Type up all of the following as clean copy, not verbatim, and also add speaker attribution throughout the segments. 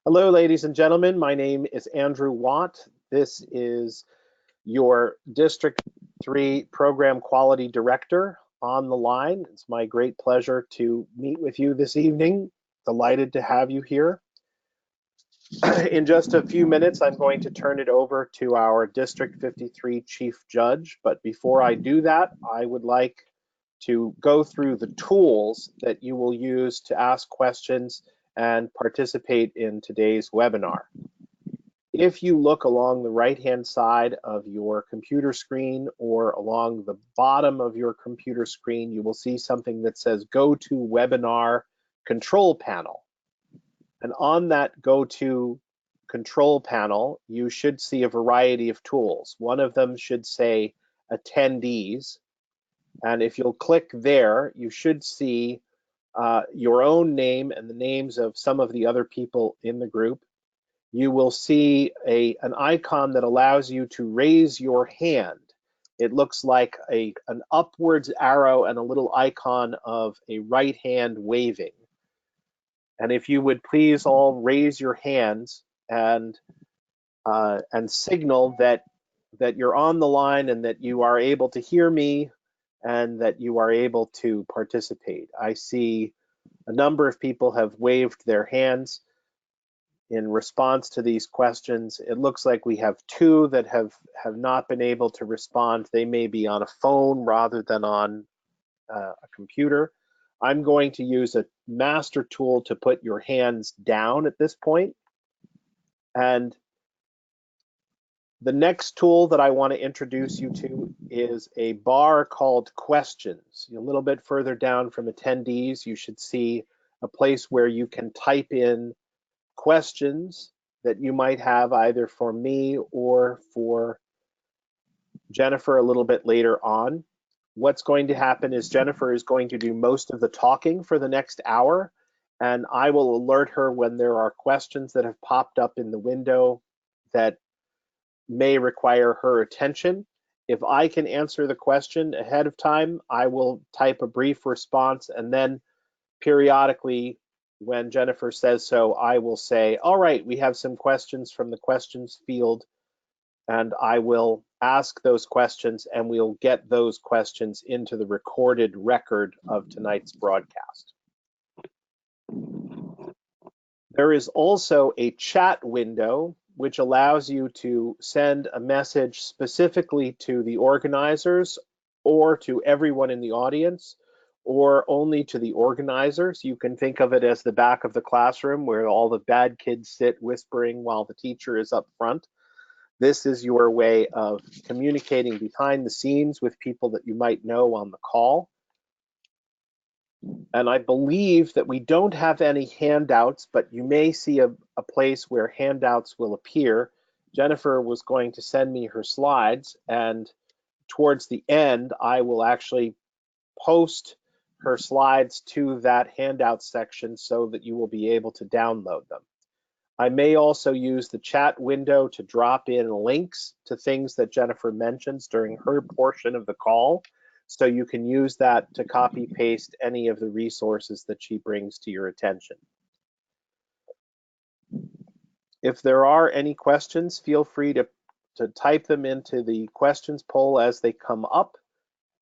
Speaker 1: Hello, ladies and gentlemen. My name is Andrew Watt. This is your District 3 Program Quality Director on the line. It's my great pleasure to meet with you this evening. Delighted to have you here. In just a few minutes, I'm going to turn it over to our District 53 Chief Judge. But before I do that, I would like to go through the tools that you will use to ask questions and participate in today's webinar. If you look along the right-hand side of your computer screen or along the bottom of your computer screen, you will see something that says Go to Webinar Control Panel. And on that Go to Control Panel, you should see a variety of tools. One of them should say Attendees. And if you'll click there, you should see your own name and the names of some of the other people in the group. You will see an icon that allows you to raise your hand. It looks like an upwards arrow and a little icon of a right hand waving. And if you would please all raise your hands and signal that you're on the line and that you are able to hear me and that you are able to participate. I see a number of people have waved their hands in response to these questions. It looks like we have two that have not been able to respond. They may be on a phone rather than on a computer. I'm going to use a master tool to put your hands down at this point. And the next tool that I want to introduce you to is a bar called Questions. A little bit further down from Attendees, you should see a place where you can type in questions that you might have either for me or for Jennifer a little bit later on. What's going to happen is Jennifer is going to do most of the talking for the next hour, and I will alert her when there are questions that have popped up in the window that may require her attention. If I can answer the question ahead of time, I will type a brief response, and then periodically when Jennifer says so, I will say, all right, we have some questions from the questions field, and I will ask those questions and we'll get those questions into the recorded record of tonight's broadcast. There is also a chat window which allows you to send a message specifically to the organizers or to everyone in the audience, or only to the organizers. You can think of it as the back of the classroom where all the bad kids sit whispering while the teacher is up front. This is your way of communicating behind the scenes with people that you might know on the call. And I believe that we don't have any handouts, but you may see a place where handouts will appear. Jennifer was going to send me her slides, and towards the end, I will actually post her slides to that handout section so that you will be able to download them. I may also use the chat window to drop in links to things that Jennifer mentions during her portion of the call, so you can use that to copy paste any of the resources that she brings to your attention. If there are any questions, feel free to type them into the questions poll as they come up.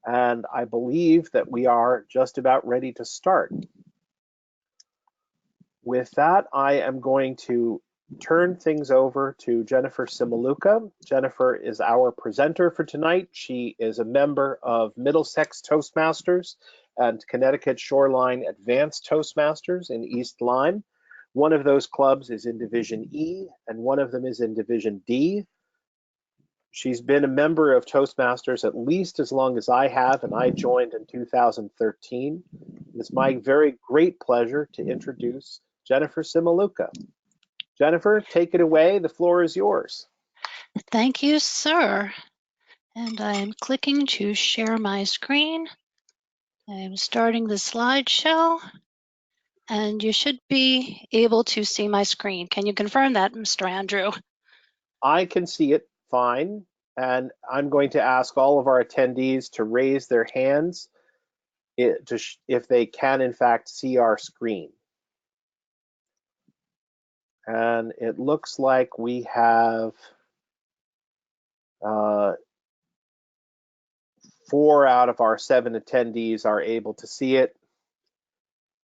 Speaker 1: And I believe that we are just about ready to start. With that, I am going to turn things over to Jennifer Simaluka. Jennifer is our presenter for tonight. She is a member of Middlesex Toastmasters and Connecticut Shoreline Advanced Toastmasters in East Lyme. One of those clubs is in Division E, and one of them is in Division D. She's been a member of Toastmasters at least as long as I have, and I joined in 2013. It's my very great pleasure to introduce Jennifer Simaluka. Jennifer, take it away. The floor is yours.
Speaker 2: Thank you, sir. And I am clicking to share my screen. I am starting the slideshow, and you should be able to see my screen. Can you confirm that, Mr. Andrew?
Speaker 1: I can see it fine, and I'm going to ask all of our attendees to raise their hands if they can, in fact, see our screen. And it looks like we have 4 out of our 7 attendees are able to see it.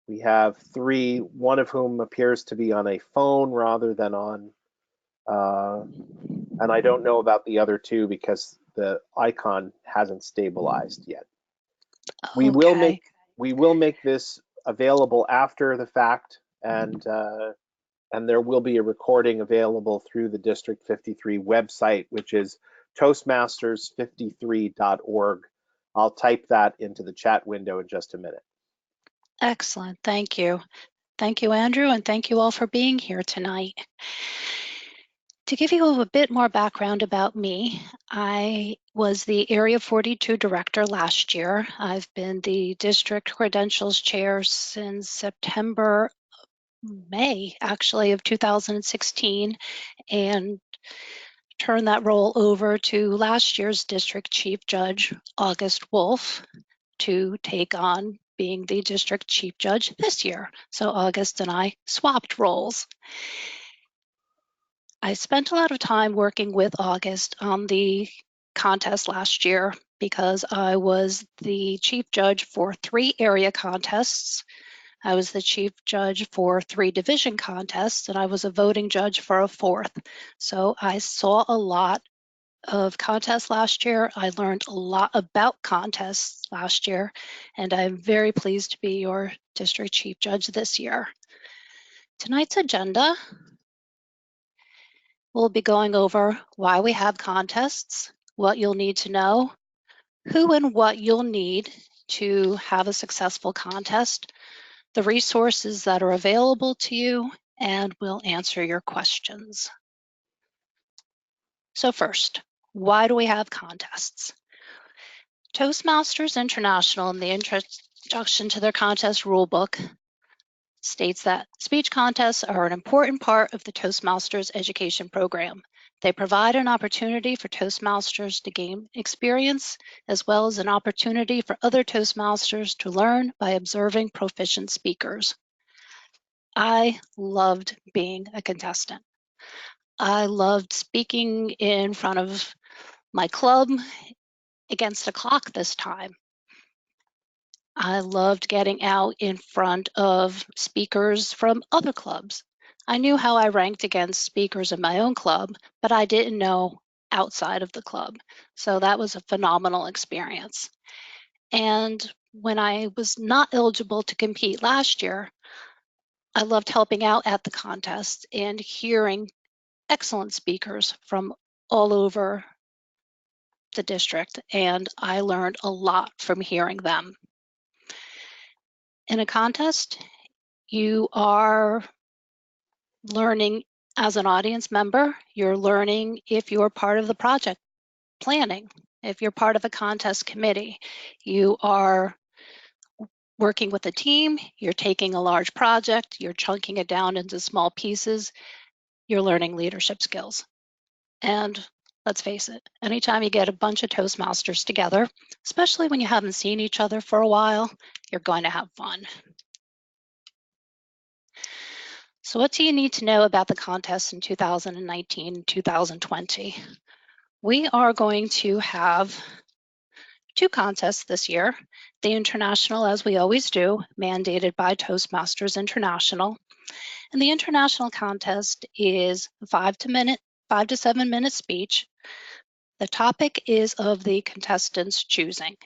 Speaker 1: We have 3, one of whom appears to be on a phone rather than on, and I don't know about the other 2 because the icon hasn't stabilized yet. We will make this available after the fact, and there will be a recording available through the District 53 website, which is toastmasters53.org. I'll type that into the chat window in just a minute.
Speaker 2: Excellent. Thank you. Thank you, Andrew, and thank you all for being here tonight. To give you a bit more background about me, I was the Area 42 Director last year. I've been the District Credentials Chair since May, actually, of 2016, and turned that role over to last year's District Chief Judge, August Wolf, to take on being the District Chief Judge this year. So August and I swapped roles. I spent a lot of time working with August on the contest last year because I was the chief judge for 3 area contests. I was the chief judge for 3 division contests, and I was a voting judge for a 4th. So I saw a lot of contests last year. I learned a lot about contests last year, and I'm very pleased to be your district chief judge this year. Tonight's agenda, we'll be going over why we have contests, what you'll need to know, who and what you'll need to have a successful contest, the resources that are available to you, and we'll answer your questions. So first, why do we have contests? Toastmasters International, in the introduction to their contest rulebook, states that speech contests are an important part of the Toastmasters education program. They provide an opportunity for Toastmasters to gain experience, as well as an opportunity for other Toastmasters to learn by observing proficient speakers. I loved being a contestant. I loved speaking in front of my club against the clock this time. I loved getting out in front of speakers from other clubs. I knew how I ranked against speakers in my own club, but I didn't know outside of the club. So that was a phenomenal experience. And when I was not eligible to compete last year, I loved helping out at the contest and hearing excellent speakers from all over the district, and I learned a lot from hearing them. In a contest, you are learning as an audience member, you're learning if you're part of the project planning, if you're part of a contest committee, you are working with a team, you're taking a large project, you're chunking it down into small pieces, you're learning leadership skills. And let's face it, anytime you get a bunch of Toastmasters together, especially when you haven't seen each other for a while, you're going to have fun. So what do you need to know about the contest in 2019 and 2020? We are going to have 2 contests this year. The International, as we always do, mandated by Toastmasters International. And the International contest is a 5 to 7 minute speech. The topic is of the contestants' choosing.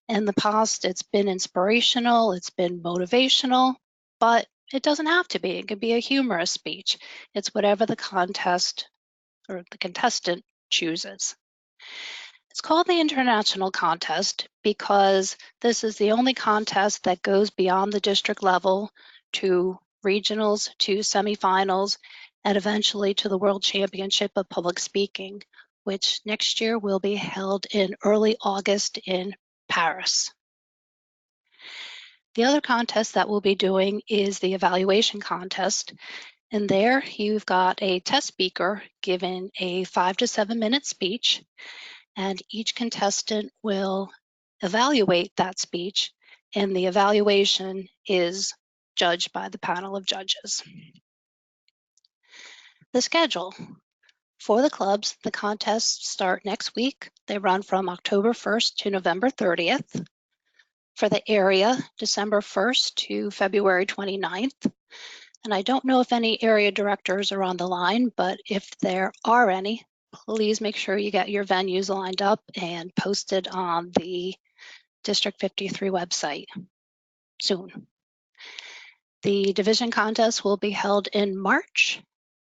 Speaker 2: In the past, it's been inspirational, it's been motivational, but it doesn't have to be. It could be a humorous speech. It's whatever the contest or the contestant chooses. It's called the International Contest because this is the only contest that goes beyond the district level to regionals, to semifinals, and eventually to the World Championship of Public Speaking, which next year will be held in early August in Paris. The other contest that we'll be doing is the evaluation contest. And there you've got a test speaker giving a 5 to 7 minute speech, and each contestant will evaluate that speech, and the evaluation is judged by the panel of judges. The schedule. For the clubs, the contests start next week. They run from October 1st to November 30th. For the area, December 1st to February 29th. And I don't know if any area directors are on the line, but if there are any, please make sure you get your venues lined up and posted on the District 53 website soon. The division contest will be held in March,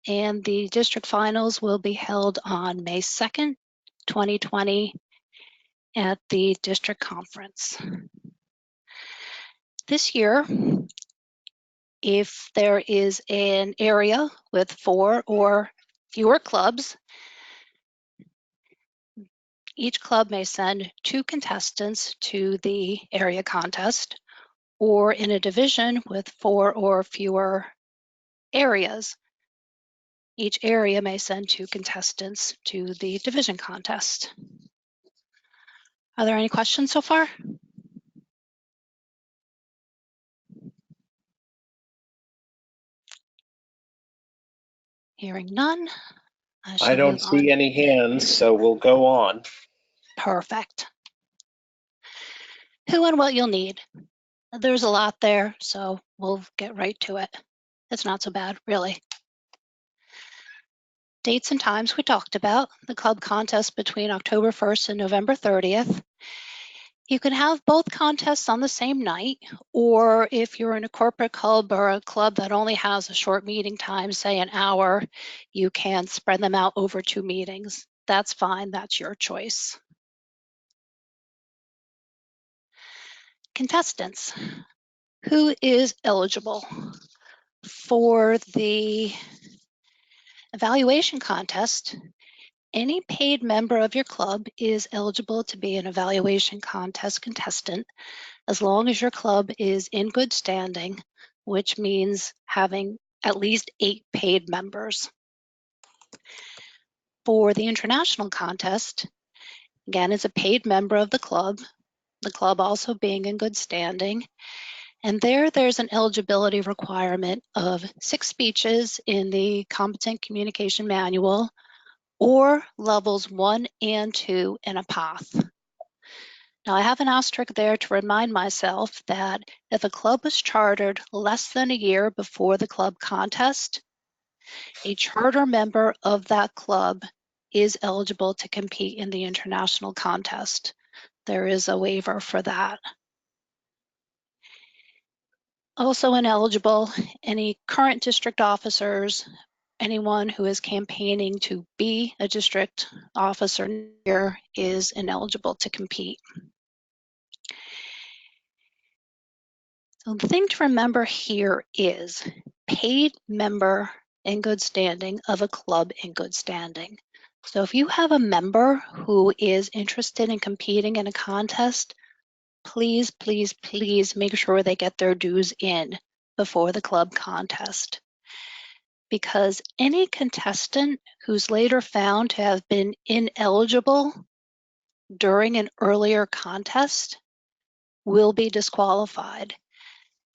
Speaker 2: and the district finals will be held on May 2nd, 2020 at the district conference. This year, if there is an area with 4 or fewer clubs, each club may send 2 contestants to the area contest, or in a division with 4 or fewer areas, each area may send 2 contestants to the division contest. Are there any questions so far? Hearing none, I
Speaker 1: I
Speaker 2: shall
Speaker 1: don't
Speaker 2: move on.
Speaker 1: see any hands, so we'll go on.
Speaker 2: Perfect. Who and what you'll need. There's a lot there, so we'll get right to it. It's not so bad, really. Dates and times we talked about. The club contest between October 1st and November 30th. You can have both contests on the same night, or if you're in a corporate club or a club that only has a short meeting time, say an hour, you can spread them out over 2 meetings. That's fine, that's your choice. Contestants. Who is eligible? For the evaluation contest, any paid member of your club is eligible to be an evaluation contest contestant as long as your club is in good standing, which means having at least 8 paid members. For the international contest, again, it's a paid member of the club also being in good standing. And there's an eligibility requirement of 6 speeches in the Competent Communication Manual or levels 1 and 2 in a PATH. Now, I have an asterisk there to remind myself that if a club was chartered less than a year before the club contest, a charter member of that club is eligible to compete in the international contest. There is a waiver for that. Also ineligible, any current district officers, anyone who is campaigning to be a district officer here is ineligible to compete. So the thing to remember here is paid member in good standing of a club in good standing. So if you have a member who is interested in competing in a contest, please, please, please make sure they get their dues in before the club contest. Because any contestant who's later found to have been ineligible during an earlier contest will be disqualified.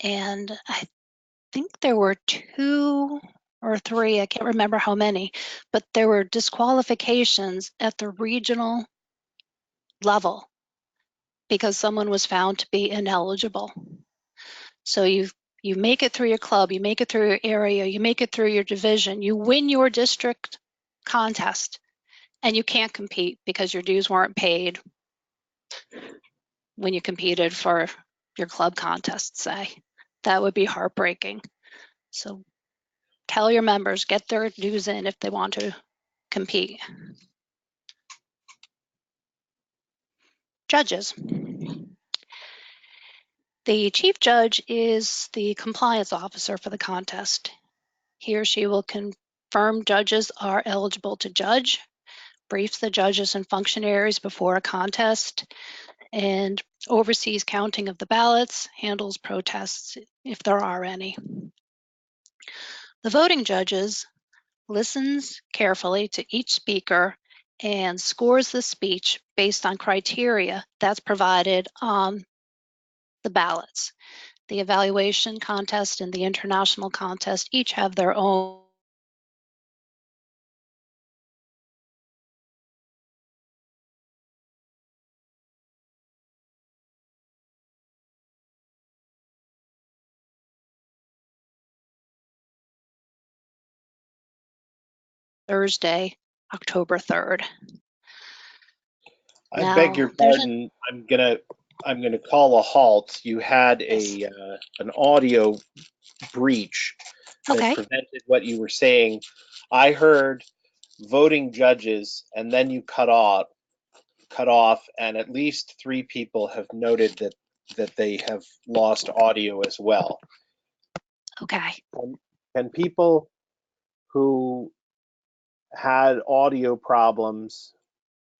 Speaker 2: And I think there were 2 or 3, I can't remember how many, but there were disqualifications at the regional level because someone was found to be ineligible. So you make it through your club, you make it through your area, you make it through your division, you win your district contest, and you can't compete because your dues weren't paid when you competed for your club contest, say. That would be heartbreaking. So tell your members, get their dues in if they want to compete. Judges. The chief judge is the compliance officer for the contest. He or she will confirm judges are eligible to judge, briefs the judges and functionaries before a contest, and oversees counting of the ballots, handles protests if there are any. The voting judges listens carefully to each speaker and scores the speech based on criteria that's provided on the ballots. The evaluation contest and the international contest each have their own Thursday, October 3rd.
Speaker 1: I
Speaker 2: Now,
Speaker 1: beg your pardon. I'm gonna call a halt. You had an audio breach that
Speaker 2: Okay.
Speaker 1: prevented what you were saying. I heard voting judges, and then you cut off, and at least 3 people have noted that they have lost audio as well.
Speaker 2: Okay.
Speaker 1: Can people who had audio problems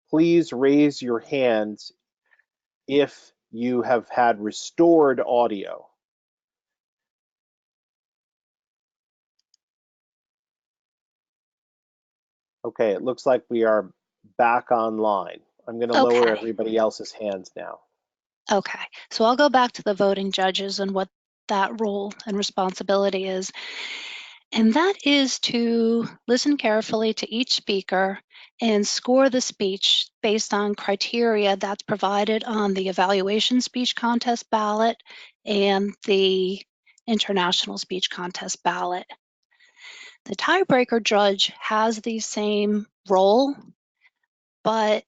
Speaker 1: please raise your hands if you have had restored audio? Okay, it looks like we are back online. I'm going to lower
Speaker 2: Okay.
Speaker 1: everybody else's hands now.
Speaker 2: Okay. So I'll go back to the voting judges and what that role and responsibility is. And that is to listen carefully to each speaker and score the speech based on criteria that's provided on the evaluation speech contest ballot and the international speech contest ballot. The tiebreaker judge has the same role, but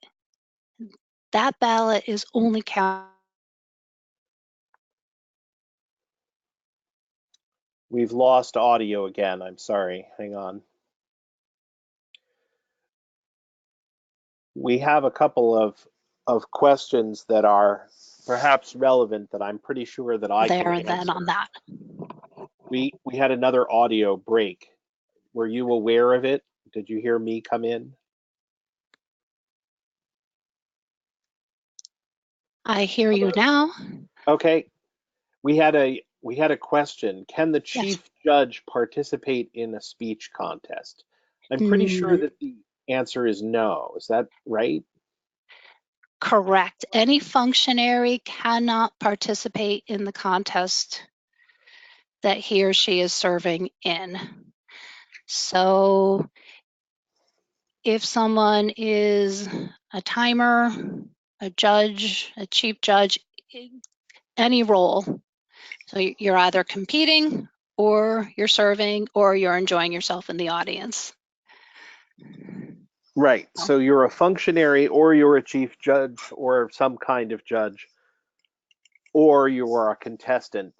Speaker 2: that ballot is only counted.
Speaker 1: We've lost audio again. I'm sorry. Hang on. We have a couple of questions that are perhaps relevant that I'm pretty sure that I can
Speaker 2: There and then on
Speaker 1: answer.
Speaker 2: that.
Speaker 1: We had another audio break. Were you aware of it? Did you hear me come in?
Speaker 2: I hear you now.
Speaker 1: Okay. We had a question. Can the
Speaker 2: Yes.
Speaker 1: chief judge participate in a speech contest? I'm pretty sure
Speaker 2: Mm,
Speaker 1: that the answer is no. Is that right?
Speaker 2: correct. Any functionary cannot participate in the contest that he or she is serving in. So if someone is a timer, a judge, a chief judge, any role, so you're either competing or you're serving or you're enjoying yourself in the audience.
Speaker 1: Right. So you're a functionary or you're a chief judge or some kind of judge or you are a contestant,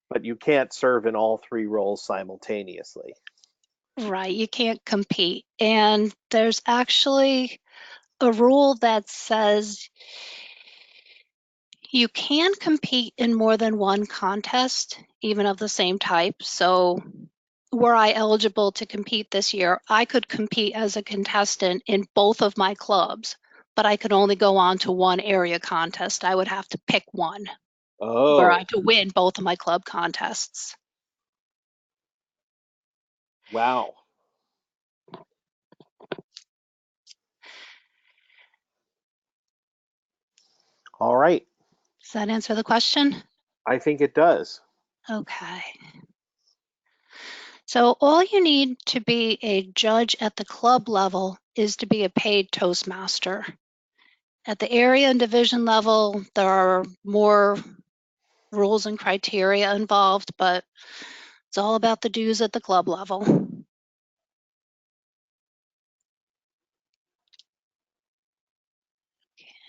Speaker 1: but you can't serve in all 3 roles simultaneously.
Speaker 2: Right, you can't compete. And there's actually a rule that says you can compete in more than one contest, even of the same type. So were I eligible to compete this year, I could compete as a contestant in both of my clubs, but I could only go on to one area contest. I would have to pick one were I
Speaker 1: Oh,
Speaker 2: to win both of my club contests.
Speaker 1: wow. All right.
Speaker 2: Does that answer the question?
Speaker 1: I think it does.
Speaker 2: Okay. So all you need to be a judge at the club level is to be a paid Toastmaster. At the area and division level, there are more rules and criteria involved, but it's all about the dues at the club level.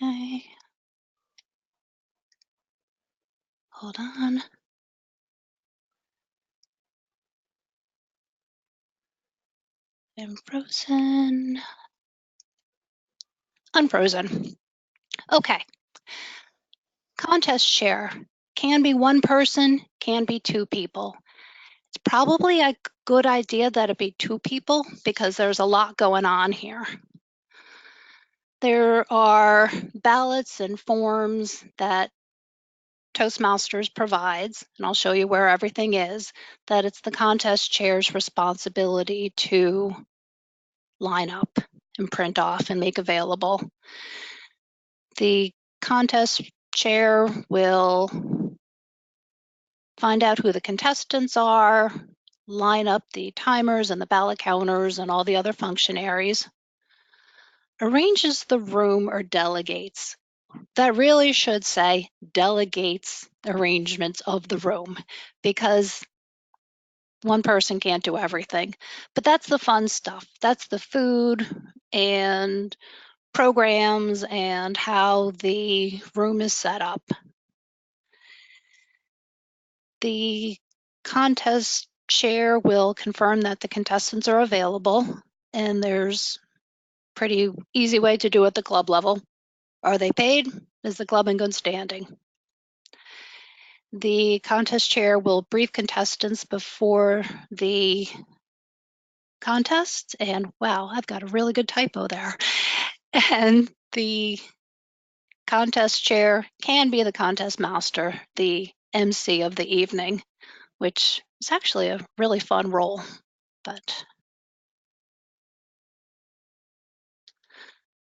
Speaker 2: Okay. Hold on. I'm frozen. Unfrozen. Okay. Contest chair. Can be one person, can be 2 people. It's probably a good idea that it be 2 people because there's a lot going on here. There are ballots and forms that Toastmasters provides, and I'll show you where everything is, that it's the contest chair's responsibility to line up and print off and make available. The contest chair will find out who the contestants are, line up the timers and the ballot counters and all the other functionaries, arranges the room or delegates. That really should say delegates arrangements of the room because one person can't do everything, but that's the fun stuff. That's the food and programs and how the room is set up. The contest chair will confirm that the contestants are available, and there's a pretty easy way to do it at the club level. Are they paid? Is the club in good standing? The contest chair will brief contestants before the contest, and wow, I've got a really good typo there. And the contest chair can be the contest master, the MC of the evening, which is actually a really fun role. But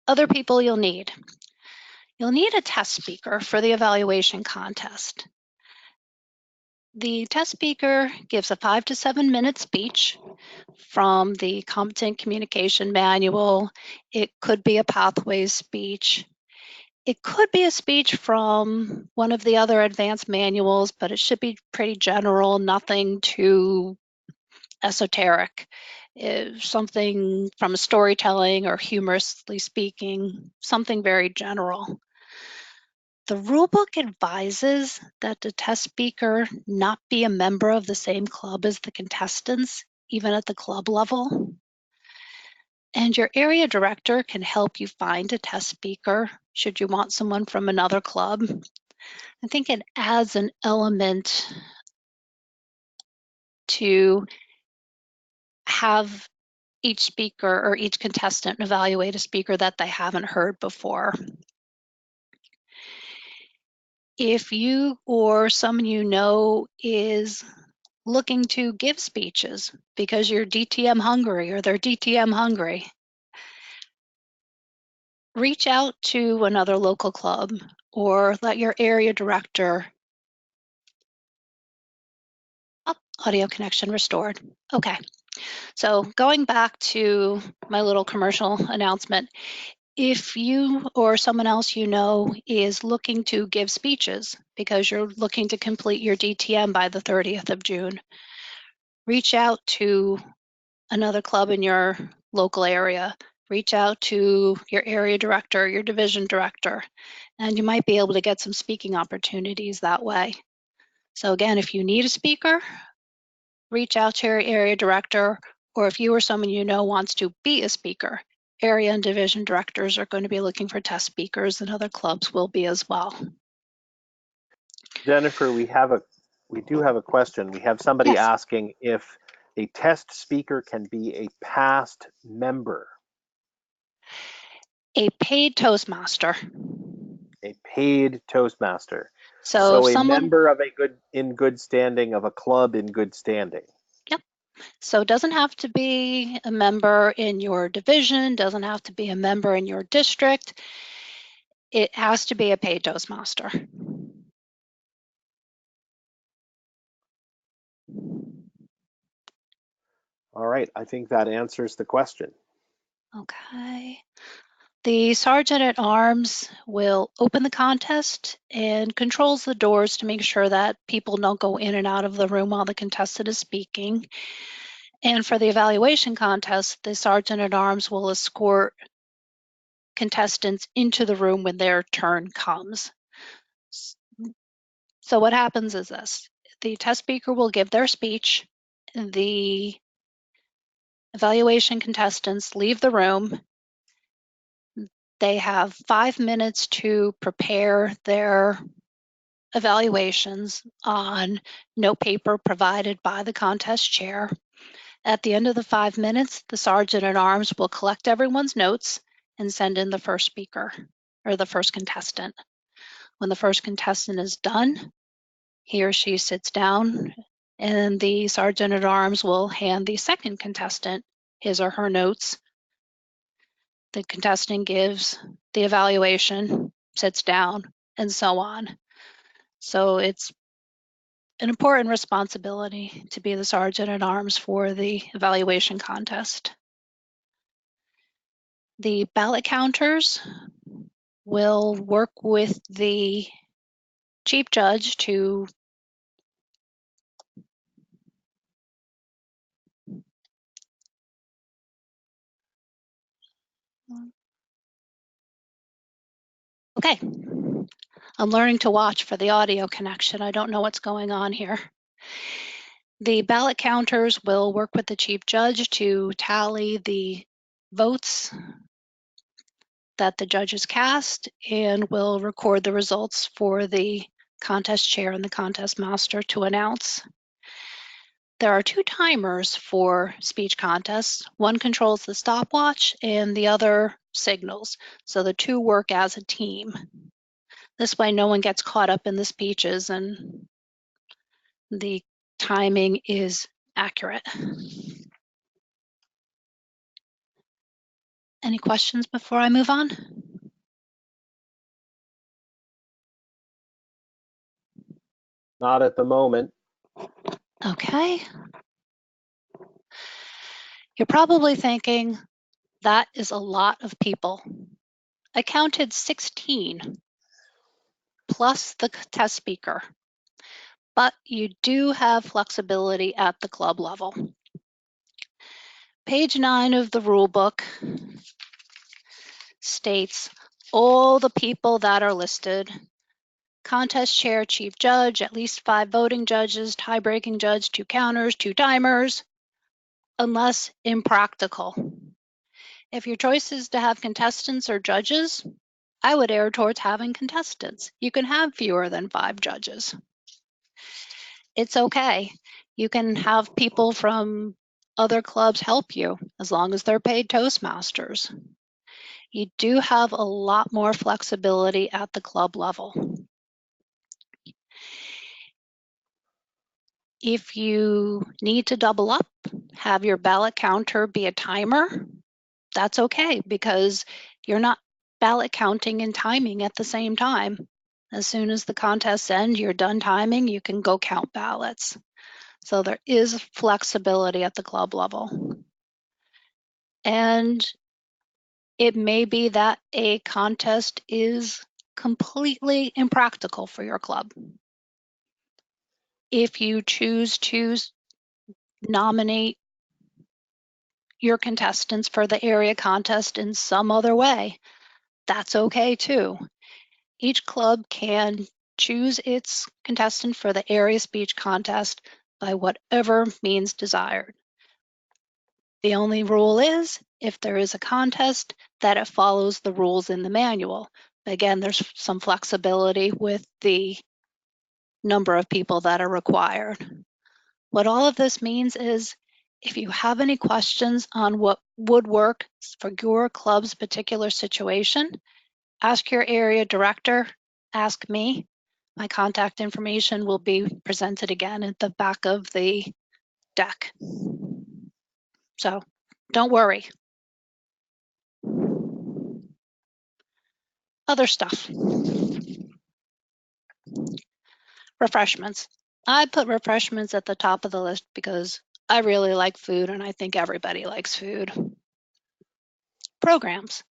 Speaker 2: other people you'll need. You'll need a test speaker for the evaluation contest. The test speaker gives a 5 to 7 minute speech from the Competent Communication Manual. It could be a Pathways speech. It could be a speech from one of the other advanced manuals, but it should be pretty general, nothing too esoteric. Something from storytelling or humorously speaking, something very general. The rulebook advises that the test speaker not be a member of the same club as the contestants, even at the club level. And your area director can help you find a test speaker should you want someone from another club. I think it adds an element to have each speaker or each contestant evaluate a speaker that they haven't heard before. If you or someone you know is looking to give speeches because you're DTM hungry or they're DTM hungry, reach out to another local club or let your area director. Oh, audio connection restored. Okay, so going back to my little commercial announcement, if you or someone else you know is looking to give speeches because you're looking to complete your DTM by the 30th of June, reach out to another club in your local area. Reach out to your area director, your division director, and you might be able to get some speaking opportunities that way. So again, if you need a speaker, reach out to your area director, or if you or someone you know wants to be a speaker, area and division directors are going to be looking for test speakers, and other clubs will be as well.
Speaker 1: Jennifer, we do have a question. We have somebody
Speaker 2: Yes.
Speaker 1: asking if a test speaker can be a past member.
Speaker 2: A paid Toastmaster.
Speaker 1: A paid Toastmaster.
Speaker 2: So
Speaker 1: So a
Speaker 2: someone,
Speaker 1: member of in good standing of a club in good standing.
Speaker 2: yep. So it doesn't have to be a member in your division, doesn't have to be a member in your district. It has to be a paid Toastmaster.
Speaker 1: All right, I think that answers the question.
Speaker 2: Okay. The Sergeant at Arms will open the contest and controls the doors to make sure that people don't go in and out of the room while the contestant is speaking. And for the evaluation contest, the Sergeant at Arms will escort contestants into the room when their turn comes. So what happens is this. The test speaker will give their speech. The evaluation contestants leave the room. They have 5 minutes to prepare their evaluations on note paper provided by the contest chair. At the end of the 5 minutes, the Sergeant at Arms will collect everyone's notes and send in the first speaker or the first contestant. When the first contestant is done, he or she sits down and the Sergeant at Arms will hand the second contestant his or her notes. The contestant gives the evaluation, sits down, and so on. So it's an important responsibility to be the Sergeant at Arms for the evaluation contest. The ballot counters will work with the chief judge to Okay. I'm learning to watch for the audio connection. I don't know what's going on here. The ballot counters will work with the chief judge to tally the votes that the judges cast and will record the results for the contest chair and the contest master to announce. There are 2 timers for speech contests. One controls the stopwatch and the other signals. So the 2 work as a team. This way no one gets caught up in the speeches and the timing is accurate. Any questions before I move on?
Speaker 1: Not at the moment.
Speaker 2: Okay. You're probably thinking, that is a lot of people. I counted 16 plus the test speaker, but you do have flexibility at the club level. Page 9 of the rule book states all the people that are listed: contest chair, chief judge, at least 5 voting judges, tie-breaking judge, 2 counters, 2 timers, unless impractical. If your choice is to have contestants or judges, I would err towards having contestants. You can have fewer than 5 judges. It's okay. You can have people from other clubs help you as long as they're paid Toastmasters. You do have a lot more flexibility at the club level. If you need to double up, have your ballot counter be a timer, that's okay, because you're not ballot counting and timing at the same time. As soon as the contests end, you're done timing, you can go count ballots. So there is flexibility at the club level. And it may be that a contest is completely impractical for your club. If you choose to nominate your contestants for the area contest in some other way, that's okay too. Each club can choose its contestant for the area speech contest by whatever means desired. The only rule is, if there is a contest, that it follows the rules in the manual. Again, there's some flexibility with the number of people that are required. What all of this means is, if you have any questions on what would work for your club's particular situation, ask your area director, ask me. My contact information will be presented again at the back of the deck. So don't worry. Other stuff. Refreshments. I put refreshments at the top of the list because I really like food and I think everybody likes food. Programs.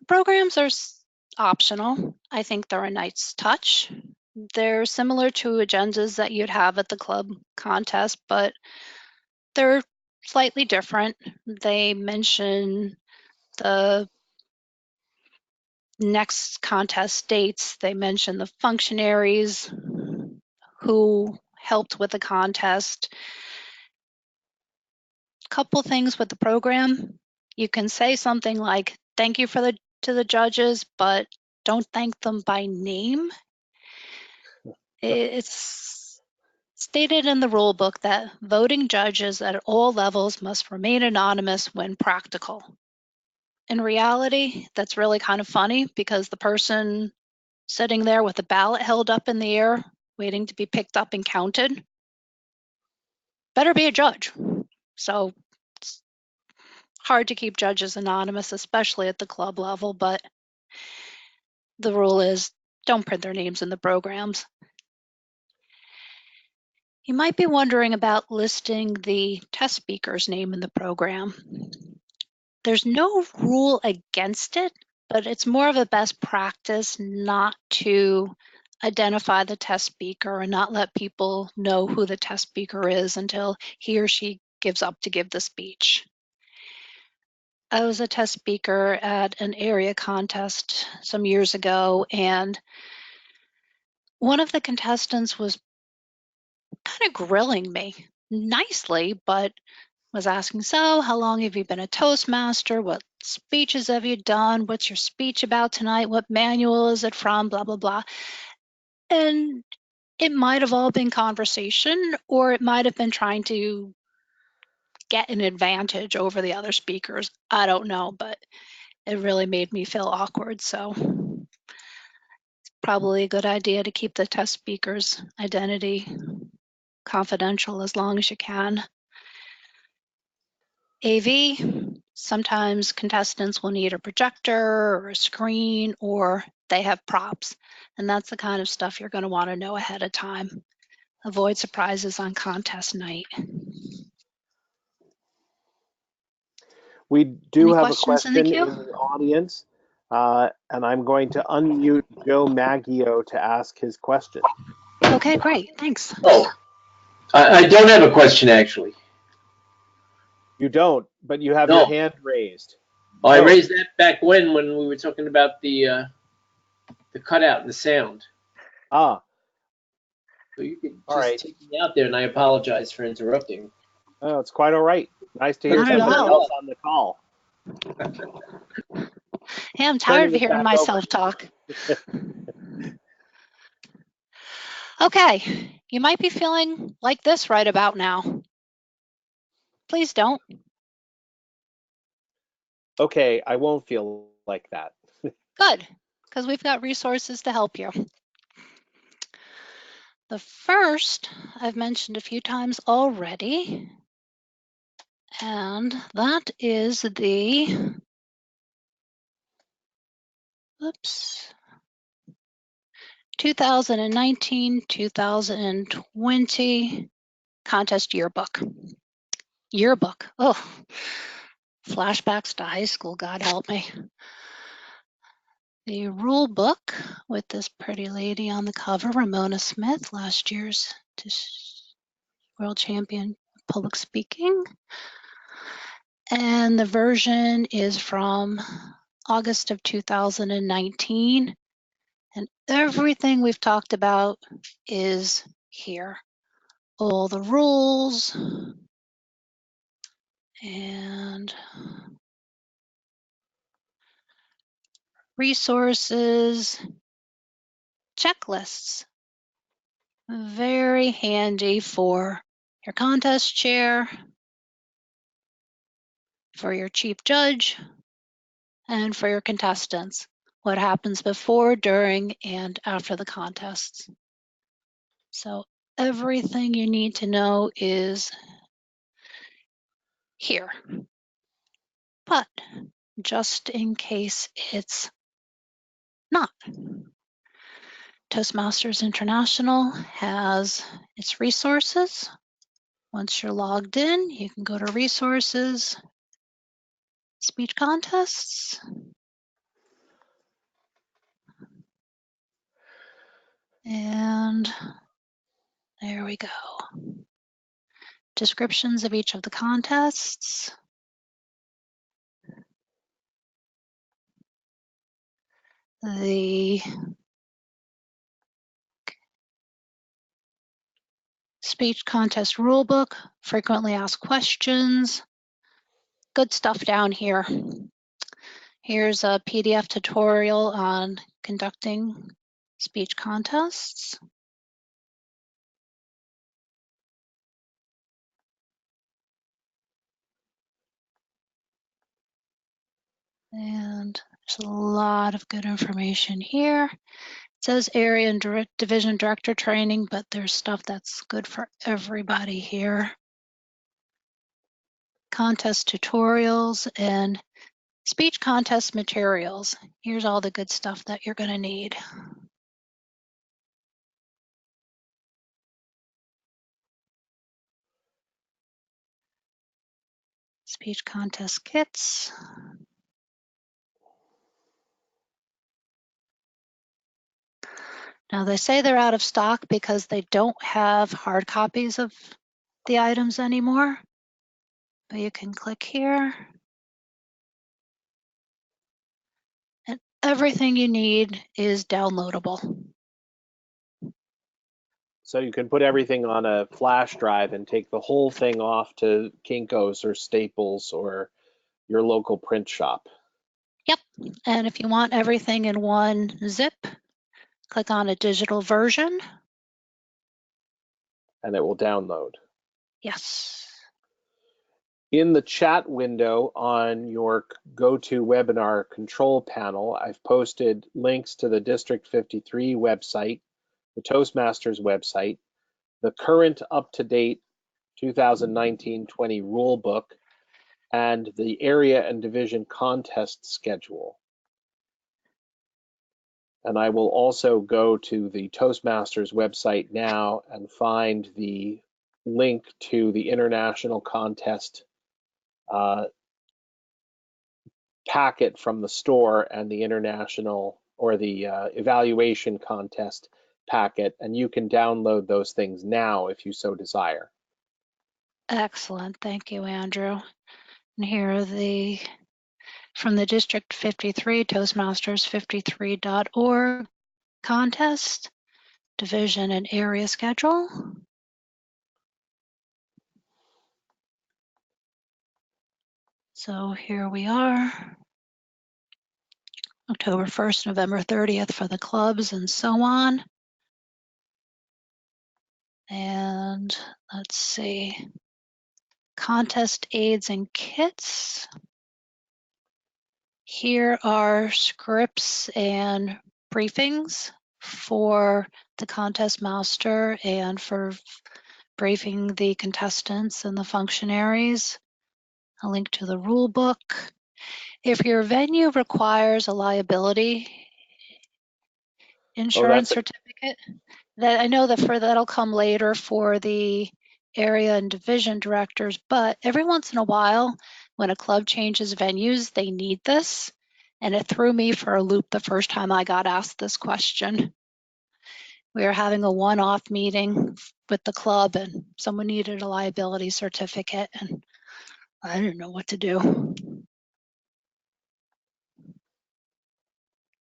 Speaker 2: Programs are optional. I think they're a nice touch. They're similar to agendas that you'd have at the club contest, but they're slightly different. They mention the next contest dates. They mention the functionaries who helped with the contest. Couple things with the program. You can say something like, thank you to the judges, but don't thank them by name. It's stated in the rule book that voting judges at all levels must remain anonymous when practical. In reality, that's really kind of funny, because the person sitting there with the ballot held up in the air, waiting to be picked up and counted, better be a judge. So it's hard to keep judges anonymous, especially at the club level, but the rule is, don't print their names in the programs. You might be wondering about listing the test speaker's name in the program. There's no rule against it, but it's more of a best practice not to identify the test speaker and not let people know who the test speaker is until he or she gives up to give the speech. I was a test speaker at an area contest some years ago, and one of the contestants was kind of grilling me nicely, but was asking, so how long have you been a Toastmaster? What speeches have you done? What's your speech about tonight? What manual is it from? Blah, blah, blah. And it might have all been conversation, or it might have been trying to get an advantage over the other speakers. I don't know, but it really made me feel awkward. So it's probably a good idea to keep the test speaker's identity confidential as long as you can. AV, sometimes contestants will need a projector or a screen, or they have props. And that's the kind of stuff you're going to want to know ahead of time. Avoid surprises on contest night.
Speaker 1: We do
Speaker 2: Any
Speaker 1: have a
Speaker 2: questions in the
Speaker 1: question
Speaker 2: queue?
Speaker 1: in the audience, and I'm going to unmute Joe Maggio to ask his question.
Speaker 2: Okay, great. Thanks.
Speaker 3: Oh, I don't have a question, actually.
Speaker 1: You don't, but you have
Speaker 3: No.
Speaker 1: your hand raised.
Speaker 3: Oh, I raised that back when we were talking about the cutout and the sound.
Speaker 1: Ah.
Speaker 3: So you could
Speaker 1: All
Speaker 3: just
Speaker 1: right.
Speaker 3: take me out there, and I apologize for interrupting.
Speaker 1: Oh, it's quite all right. Nice to hear
Speaker 2: Not at
Speaker 1: somebody
Speaker 2: all.
Speaker 1: else on the call.
Speaker 2: Hey, I'm tired
Speaker 1: Turning
Speaker 2: of
Speaker 1: it
Speaker 2: hearing
Speaker 1: back over.
Speaker 2: myself talk. Okay, you might be feeling like this right about now. Please don't.
Speaker 1: Okay, I won't feel like that.
Speaker 2: Good, because we've got resources to help you. The first I've mentioned a few times already, and that is the, oops, 2019-2020 contest yearbook. Yearbook. Oh, flashbacks to high school, God help me. The rule book with this pretty lady on the cover, Ramona Smith, last year's world champion public speaking. And the version is from August of 2019. And everything we've talked about is here. All the rules and resources, checklists. Very handy for your contest chair, for your chief judge, and for your contestants. What happens before, during, and after the contests. So everything you need to know is here. But just in case it's not, Toastmasters International has its resources. Once you're logged in, you can go to resources, speech contests, and there we go. Descriptions of each of the contests. The speech contest rulebook, frequently asked questions, good stuff down here. Here's a PDF tutorial on conducting speech contests. And there's a lot of good information here. It says area and division director training, but there's stuff that's good for everybody here. Contest tutorials and speech contest materials. Here's all the good stuff that you're going to need. Speech contest kits. Now they say they're out of stock because they don't have hard copies of the items anymore. But you can click here Everything you need is downloadable.
Speaker 1: So you can put everything on a flash drive and take the whole thing off to Kinko's or Staples or your local print shop.
Speaker 2: Yep. And if you want everything in one zip, click on a digital version.
Speaker 1: And it will download.
Speaker 2: Yes.
Speaker 1: In the chat window on your GoToWebinar control panel, I've posted links to the District 53 website, the Toastmasters website, the current up-to-date 2019-20 rule book, and the area and division contest schedule. And I will also go to the Toastmasters website now and find the link to the international contest packet from the store and the international or the evaluation contest packet, and you can download those things now if you so desire.
Speaker 2: Excellent. Thank you, Andrew. And here are from the District 53, Toastmasters53.org contest, division and area schedule. So here we are, October 1st, November 30th for the clubs and so on. And let's see, contest aids and kits. Here are scripts and briefings for the contest master and for briefing the contestants and the functionaries. A link to the rule book. If your venue requires a liability insurance certificate, that I know that that'll come later for the area and division directors, but every once in a while when a club changes venues, they need this. And it threw me for a loop the first time I got asked this question. We were having a one-off meeting with the club and someone needed a liability certificate and I didn't know what to do.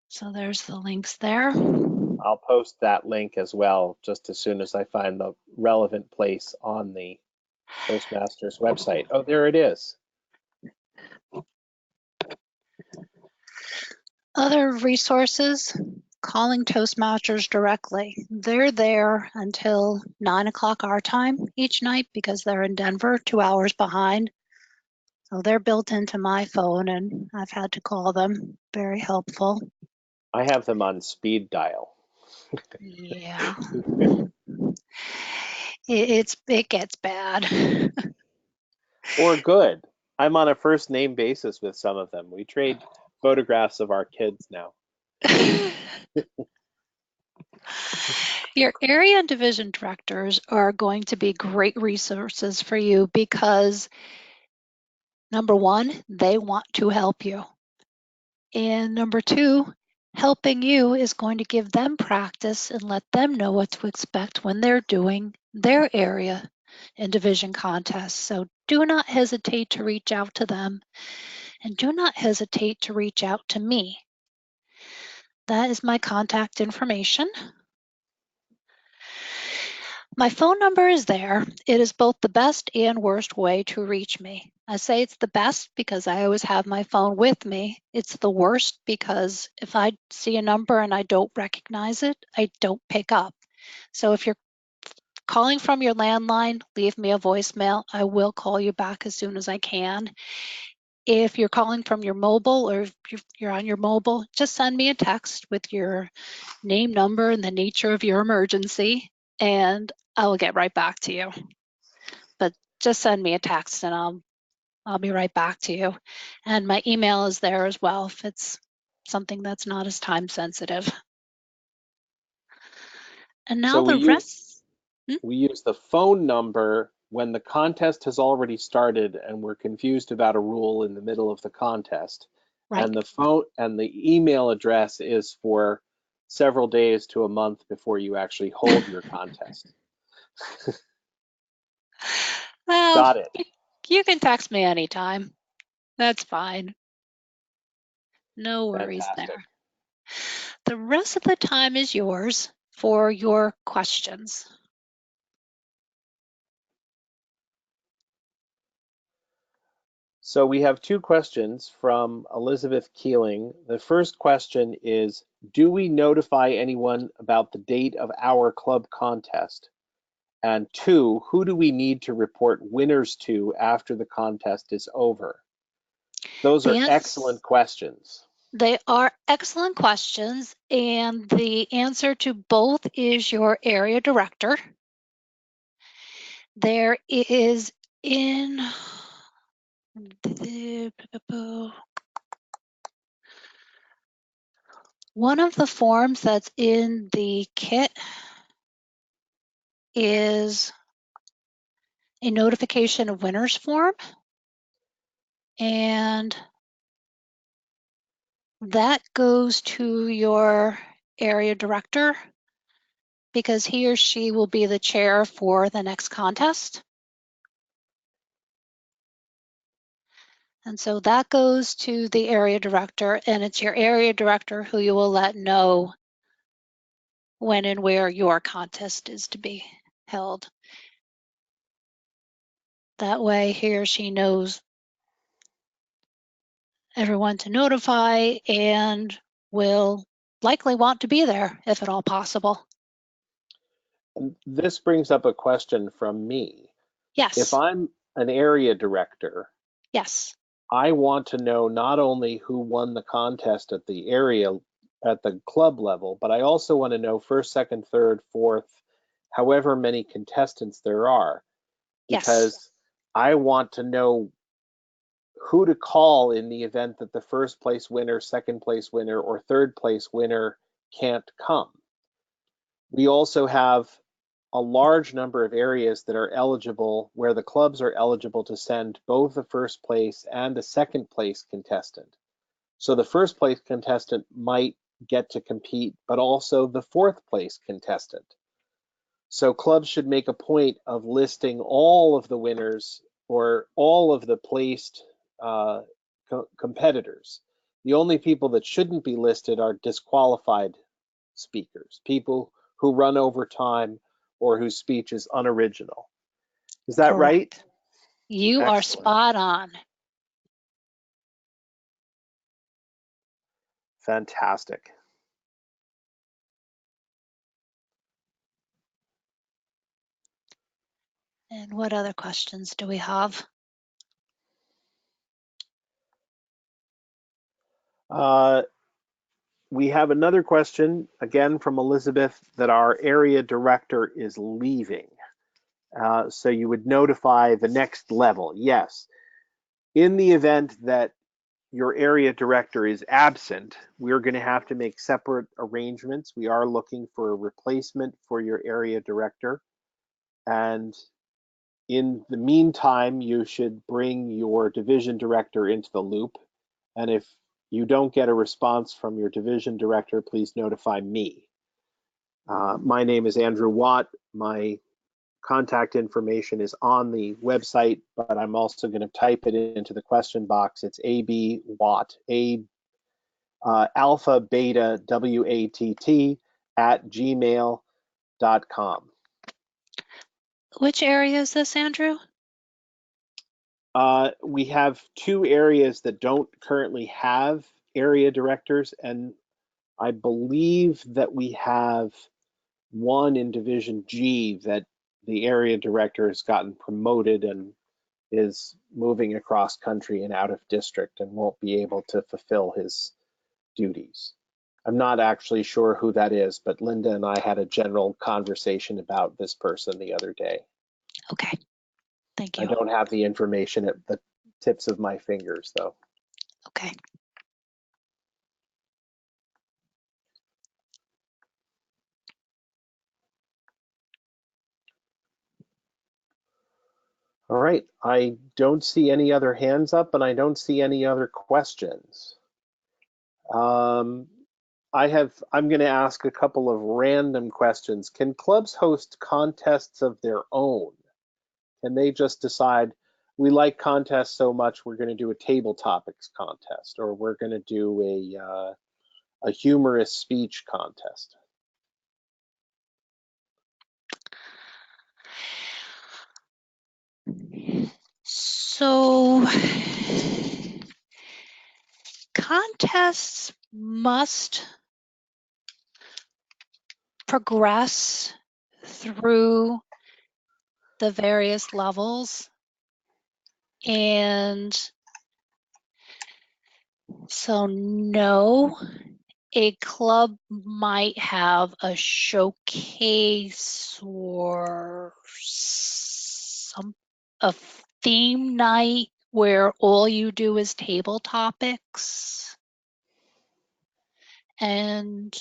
Speaker 2: So there's the links there.
Speaker 1: I'll post that link as well just as soon as I find the relevant place on the Toastmasters website. Oh, there it is.
Speaker 2: Other resources, calling Toastmasters directly. They're there until 9 o'clock our time each night because they're in Denver, 2 hours behind. So they're built into my phone and I've had to call them. Very helpful.
Speaker 1: I have them on speed dial.
Speaker 2: Yeah. It gets bad.
Speaker 1: Or good. I'm on a first name basis with some of them. We trade photographs of our kids now.
Speaker 2: Your area and division directors are going to be great resources for you because number one, they want to help you. And number two, helping you is going to give them practice and let them know what to expect when they're doing their area and division contests. So do not hesitate to reach out to them and do not hesitate to reach out to me. That is my contact information. My phone number is there. It is both the best and worst way to reach me. I say it's the best because I always have my phone with me. It's the worst because if I see a number and I don't recognize it, I don't pick up. So if you're calling from your landline, leave me a voicemail. I will call you back as soon as I can. If you're calling from your mobile or if you're on your mobile, just send me a text with your name, number, and the nature of your emergency, and I will get right back to you. But just send me a text and I'll be right back to you. And my email is there as well if it's something that's not as time sensitive. And now
Speaker 1: So
Speaker 2: the rest.
Speaker 1: we use the phone number when the contest has already started and we're confused about a rule in the middle of the contest.
Speaker 2: Right.
Speaker 1: And the phone and the email address is for several days to a month before you actually hold your contest.
Speaker 2: Well,
Speaker 1: Got it.
Speaker 2: you can text me anytime. That's fine. No worries
Speaker 1: Fantastic.
Speaker 2: there. The rest of the time is yours for your questions.
Speaker 1: So we have two questions from Elizabeth Keeling. The first question is, do we notify anyone about the date of our club contest? And two, who do we need to report winners to after the contest is over? Those are excellent questions.
Speaker 2: They are excellent questions, and the answer to both is your area director. There is in one of the forms that's in the kit is a notification of winners form, and that goes to your area director because he or she will be the chair for the next contest. And so that goes to the area director, and it's your area director who you will let know when and where your contest is to be held. That way he or she knows everyone to notify and will likely want to be there if at all possible.
Speaker 1: This brings up a question from me.
Speaker 2: Yes.
Speaker 1: If I'm an area director,
Speaker 2: yes.
Speaker 1: I want to know not only who won the contest at the area, at the club level, but I also want to know first, second, third, fourth, however many contestants there are, because
Speaker 2: yes.
Speaker 1: I want to know who to call in the event that the first place winner, second place winner, or third place winner can't come. We also have a large number of areas that are eligible, where the clubs are eligible to send both the first place and the second place contestant. So the first place contestant might get to compete, but also the fourth place contestant. So clubs should make a point of listing all of the winners or all of the placed competitors. The only people that shouldn't be listed are disqualified speakers, people who run over time or whose speech is unoriginal. Is that
Speaker 2: Correct.
Speaker 1: right?
Speaker 2: You
Speaker 1: Excellent.
Speaker 2: are spot on.
Speaker 1: Fantastic.
Speaker 2: And what other questions do we have?
Speaker 1: We have another question, again from Elizabeth, that our area director is leaving. So you would notify the next level. Yes. In the event that your area director is absent, we're going to have to make separate arrangements. We are looking for a replacement for your area director. And in the meantime, you should bring your division director into the loop. And if you don't get a response from your division director, please notify me. My name is Andrew Watt. My contact information is on the website, but I'm also going to type it into the question box. It's AB Watt, alpha beta WATT @gmail.com.
Speaker 2: Which area is this, Andrew?
Speaker 1: We have two areas that don't currently have area directors, and I believe that we have one in Division G that the area director has gotten promoted and is moving across country and out of district and won't be able to fulfill his duties. I'm not actually sure who that is, but Linda and I had a general conversation about this person the other day.
Speaker 2: Okay, thank you.
Speaker 1: I don't have the information at the tips of my fingers, though.
Speaker 2: Okay.
Speaker 1: All right, I don't see any other hands up, and I don't see any other questions. I'm going to ask a couple of random questions. Can clubs host contests of their own? Can they just decide, we like contests so much, we're going to do a table topics contest, or we're going to do a humorous speech contest?
Speaker 2: So contests must progress through the various levels. And so no, a club might have a showcase or a theme night where all you do is table topics. And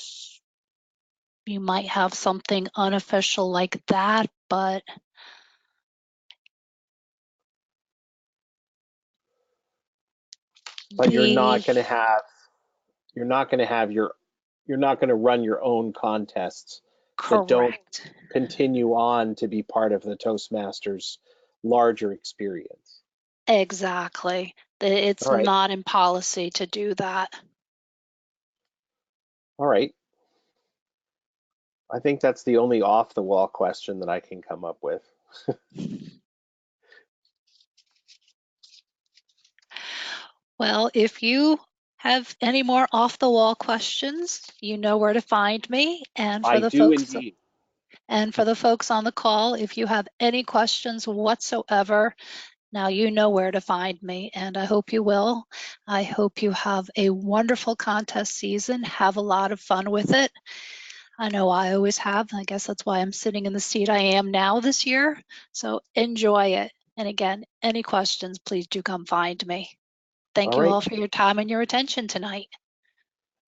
Speaker 2: you might have something unofficial like that, but
Speaker 1: You're not going to have you're not going to run your own contests that don't
Speaker 2: correct.
Speaker 1: continue on to be part of the Toastmasters larger experience.
Speaker 2: Exactly. It's
Speaker 1: All right.
Speaker 2: not in policy to do that.
Speaker 1: All right. I think that's the only off the wall question that I can come up with.
Speaker 2: Well, if you have any more off the wall questions, you know where to find me. And for
Speaker 1: I
Speaker 2: the
Speaker 1: do
Speaker 2: folks
Speaker 1: indeed.
Speaker 2: on the call, if you have any questions whatsoever, now you know where to find me, and I hope you will. I hope you have a wonderful contest season. Have a lot of fun with it. I know I always have. I guess that's why I'm sitting in the seat I am now this year. So enjoy it. And again, any questions, please do come find me. Thank
Speaker 1: All
Speaker 2: you
Speaker 1: right.
Speaker 2: all for your time and your attention tonight.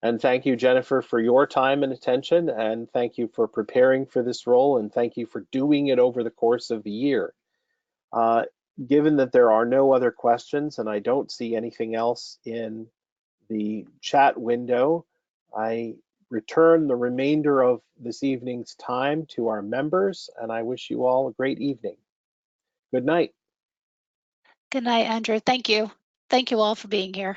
Speaker 1: And thank you, Jennifer, for your time and attention. And thank you for preparing for this role. And thank you for doing it over the course of the year. Uh, Given that there are no other questions and I don't see anything else in the chat window, I return the remainder of this evening's time to our members, and I wish you all a great evening. Good night.
Speaker 2: Good night, Andrew. Thank you. Thank you all for being here.